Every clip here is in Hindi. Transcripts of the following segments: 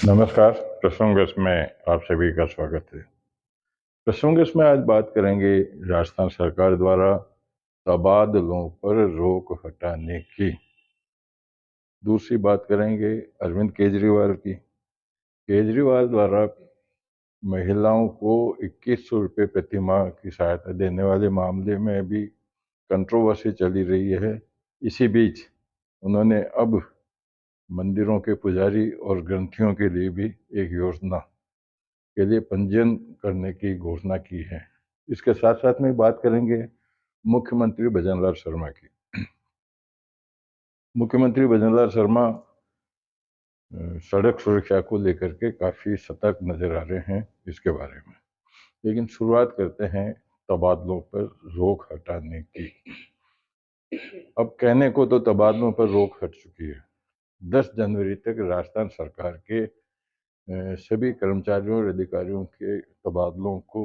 नमस्कार। प्रसंगस में आप सभी का स्वागत है। प्रसंगस में आज बात करेंगे राजस्थान सरकार द्वारा तबादलों पर रोक हटाने की। दूसरी बात करेंगे अरविंद केजरीवाल की। केजरीवाल द्वारा महिलाओं को 2100 रुपये प्रति माह की सहायता देने वाले मामले में भी कंट्रोवर्सी चली रही है। इसी बीच उन्होंने अब मंदिरों के पुजारी और ग्रंथियों के लिए भी एक योजना के लिए पंजीयन करने की घोषणा की है। इसके साथ साथ में बात करेंगे मुख्यमंत्री भजनलाल शर्मा की। मुख्यमंत्री भजनलाल शर्मा सड़क सुरक्षा को लेकर के काफ़ी सतर्क नजर आ रहे हैं इसके बारे में। लेकिन शुरुआत करते हैं तबादलों पर रोक हटाने की। अब कहने को तो तबादलों पर रोक हट चुकी है। 10 जनवरी तक राजस्थान सरकार के सभी कर्मचारियों और अधिकारियों के तबादलों को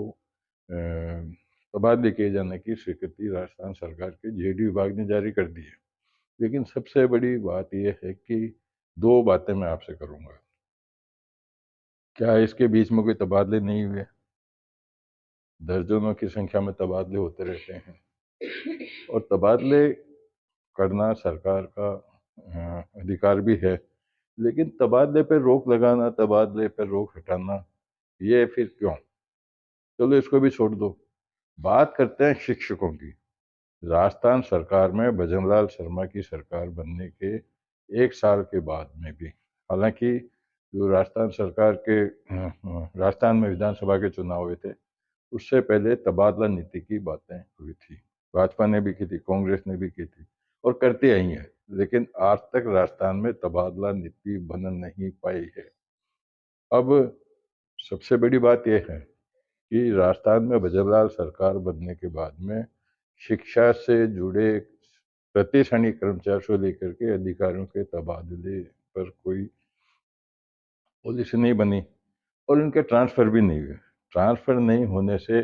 तबादले किए जाने की स्वीकृति राजस्थान सरकार के जेडी विभाग ने जारी कर दी है। लेकिन सबसे बड़ी बात यह है कि दो बातें मैं आपसे करूंगा। क्या इसके बीच में कोई तबादले नहीं हुए? दर्जनों की संख्या में तबादले होते रहते हैं और तबादले करना सरकार का अधिकार भी है। लेकिन तबादले पर रोक लगाना, तबादले पर रोक हटाना, ये फिर क्यों? चलो इसको भी छोड़ दो। बात करते हैं शिक्षकों की। राजस्थान सरकार में भजनलाल शर्मा की सरकार बनने के 1 साल के बाद में भी, हालांकि जो राजस्थान सरकार के राजस्थान में विधानसभा के चुनाव हुए थे उससे पहले तबादला नीति की बातें हुई थी। भाजपा ने भी की थी, कांग्रेस ने भी की थी और करती आई है। लेकिन आज तक राजस्थान में तबादला नीति बन नहीं पाई है। अब सबसे बड़ी बात यह है कि राजस्थान में भजनलाल सरकार बनने के बाद में शिक्षा से जुड़े प्रतिष्ठानीय कर्मचारियों से लेकर के अधिकारियों के तबादले पर कोई पॉलिसी नहीं बनी और इनके ट्रांसफर भी नहीं हुए। ट्रांसफर नहीं होने से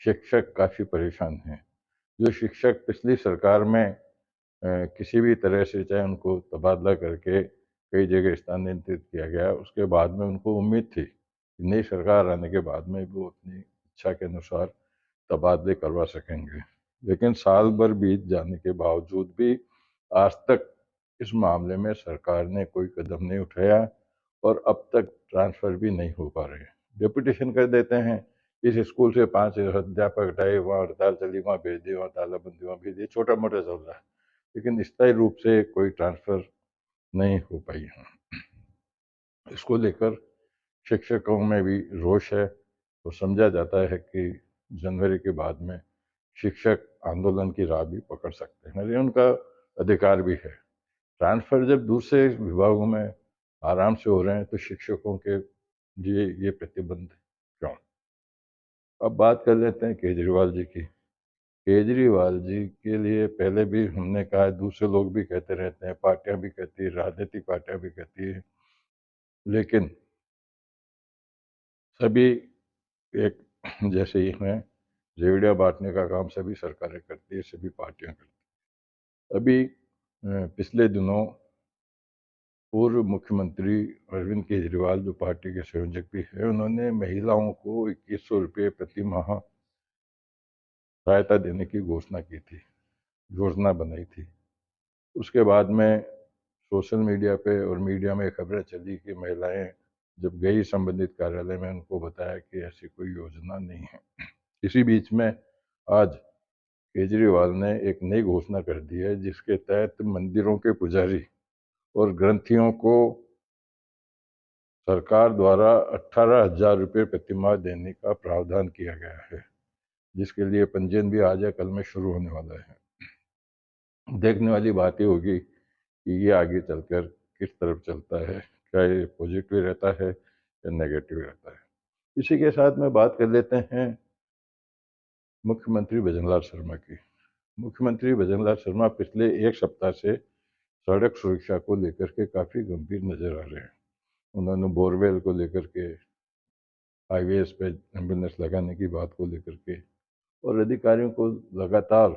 शिक्षक काफ़ी परेशान हैं। जो शिक्षक पिछली सरकार में किसी भी तरह से, चाहे उनको तबादला करके कई जगह स्थानांतरित किया गया, उसके बाद में उनको उम्मीद थी कि नई सरकार आने के बाद में वो अपनी इच्छा के अनुसार तबादले करवा सकेंगे। लेकिन साल भर बीत जाने के बावजूद भी आज तक इस मामले में सरकार ने कोई कदम नहीं उठाया और अब तक ट्रांसफर भी नहीं हो पा रहे। डेपुटेशन कर देते हैं, इस स्कूल से 5 अध्यापक हटाए, वहाँ हड़ताल चली, वहाँ भेज दिए, वहाँ तालाबंदी, वहाँ भेज दिए, छोटा मोटा चल रहा है। लेकिन स्थायी रूप से कोई ट्रांसफर नहीं हो पाई है। इसको लेकर शिक्षकों में भी रोष है। तो समझा जाता है कि जनवरी के बाद में शिक्षक आंदोलन की राह भी पकड़ सकते हैं, ये उनका अधिकार भी है। ट्रांसफर जब दूसरे विभागों में आराम से हो रहे हैं तो शिक्षकों के लिए ये प्रतिबंध क्यों? अब बात कर लेते हैं केजरीवाल जी की। केजरीवाल जी के लिए पहले भी हमने कहा है, दूसरे लोग भी कहते रहते हैं, पार्टियां भी कहती है, राजनीतिक पार्टियां भी कहती है, लेकिन सभी एक जैसे ही हैं। रेवड़ियाँ बांटने का काम सभी सरकारें करती है, सभी पार्टियां करती है। अभी पिछले दिनों पूर्व मुख्यमंत्री अरविंद केजरीवाल, जो पार्टी के संयोजक भी है, उन्होंने महिलाओं को 2100 रुपये प्रति माह सहायता देने की घोषणा की थी, योजना बनाई थी। उसके बाद में सोशल मीडिया पे और मीडिया में खबरें चली कि महिलाएं जब गई संबंधित कार्यालय में, उनको बताया कि ऐसी कोई योजना नहीं है। इसी बीच में आज केजरीवाल ने एक नई घोषणा कर दी है जिसके तहत मंदिरों के पुजारी और ग्रंथियों को सरकार द्वारा 18,000 रुपये प्रति माह देने का प्रावधान किया गया है, जिसके लिए पंजीयन भी आज या कल में शुरू होने वाला है। देखने वाली बात ये होगी कि ये आगे चलकर किस तरफ चलता है, क्या ये पॉजिटिव रहता है या नेगेटिव रहता है। इसी के साथ में बात कर लेते हैं मुख्यमंत्री भजनलाल शर्मा की। मुख्यमंत्री भजनलाल शर्मा पिछले एक सप्ताह से सड़क सुरक्षा को लेकर के काफ़ी गंभीर नजर आ रहे हैं। उन्होंने बोरवेल को लेकर के, हाईवेज पे एम्बुलेंस लगाने की बात को लेकर के, और अधिकारियों को लगातार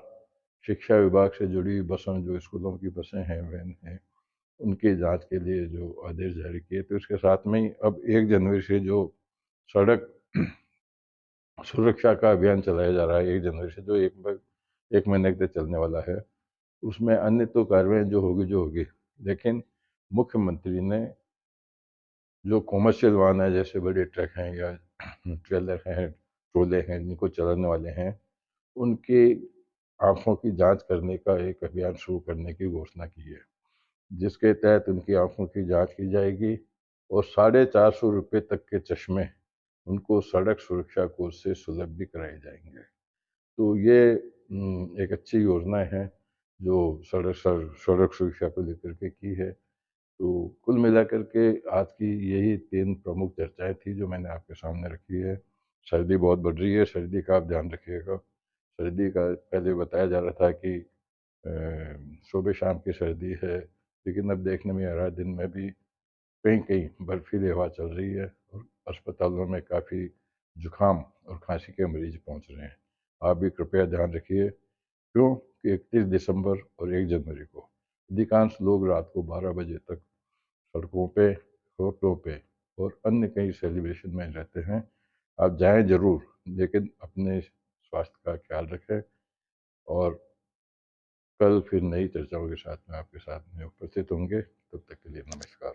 शिक्षा विभाग से जुड़ी बसों, जो स्कूलों की बसें हैं, वैन हैं, उनकी जांच के लिए जो आदेश जारी किए, तो इसके साथ में ही अब 1 जनवरी से जो सड़क सुरक्षा का अभियान चलाया जा रहा है, 1 जनवरी से, जो 1 महीने तक चलने वाला है, उसमें अन्य तो कार्रवाई जो होगी, लेकिन मुख्यमंत्री ने जो कॉमर्शियल वाहन है, जैसे बड़े ट्रक हैं या ट्रेलर हैं, ट्रोले हैं, जिनको चलाने वाले हैं, उनकी आँखों की जाँच करने का एक अभियान शुरू करने की घोषणा की है, जिसके तहत उनकी आँखों की जाँच की जाएगी और ₹450 तक के चश्मे उनको सड़क सुरक्षा कोष से सुलभ भी कराए जाएँगे। तो ये एक अच्छी योजना है, जो सड़क सुरक्षा को लेकर के की है। तो कुल मिलाकर के आज की यही 3 प्रमुख चर्चाएँ थी जो मैंने आपके सामने रखी है। सर्दी बहुत बढ़ रही है, सर्दी का आप ध्यान रखिएगा। सर्दी का पहले बताया जा रहा था कि सुबह-शाम की सर्दी है, लेकिन अब देखने में आ रहा है दिन में भी कहीं-कहीं बर्फीली हवा चल रही है और अस्पतालों में काफ़ी जुकाम और खाँसी के मरीज़ पहुँच रहे हैं। आप भी कृपया ध्यान रखिए, क्यों कि 31 दिसंबर और 1 जनवरी को अधिकांश लोग रात को 12 बजे तक सड़कों पे, होटलों पे और अन्य कई सेलिब्रेशन में रहते हैं। आप जाएँ ज़रूर, लेकिन अपने स्वास्थ्य का ख़्याल रखें और कल फिर नई चर्चाओं के साथ में आपके साथ में उपस्थित होंगे। तब तक के लिए नमस्कार।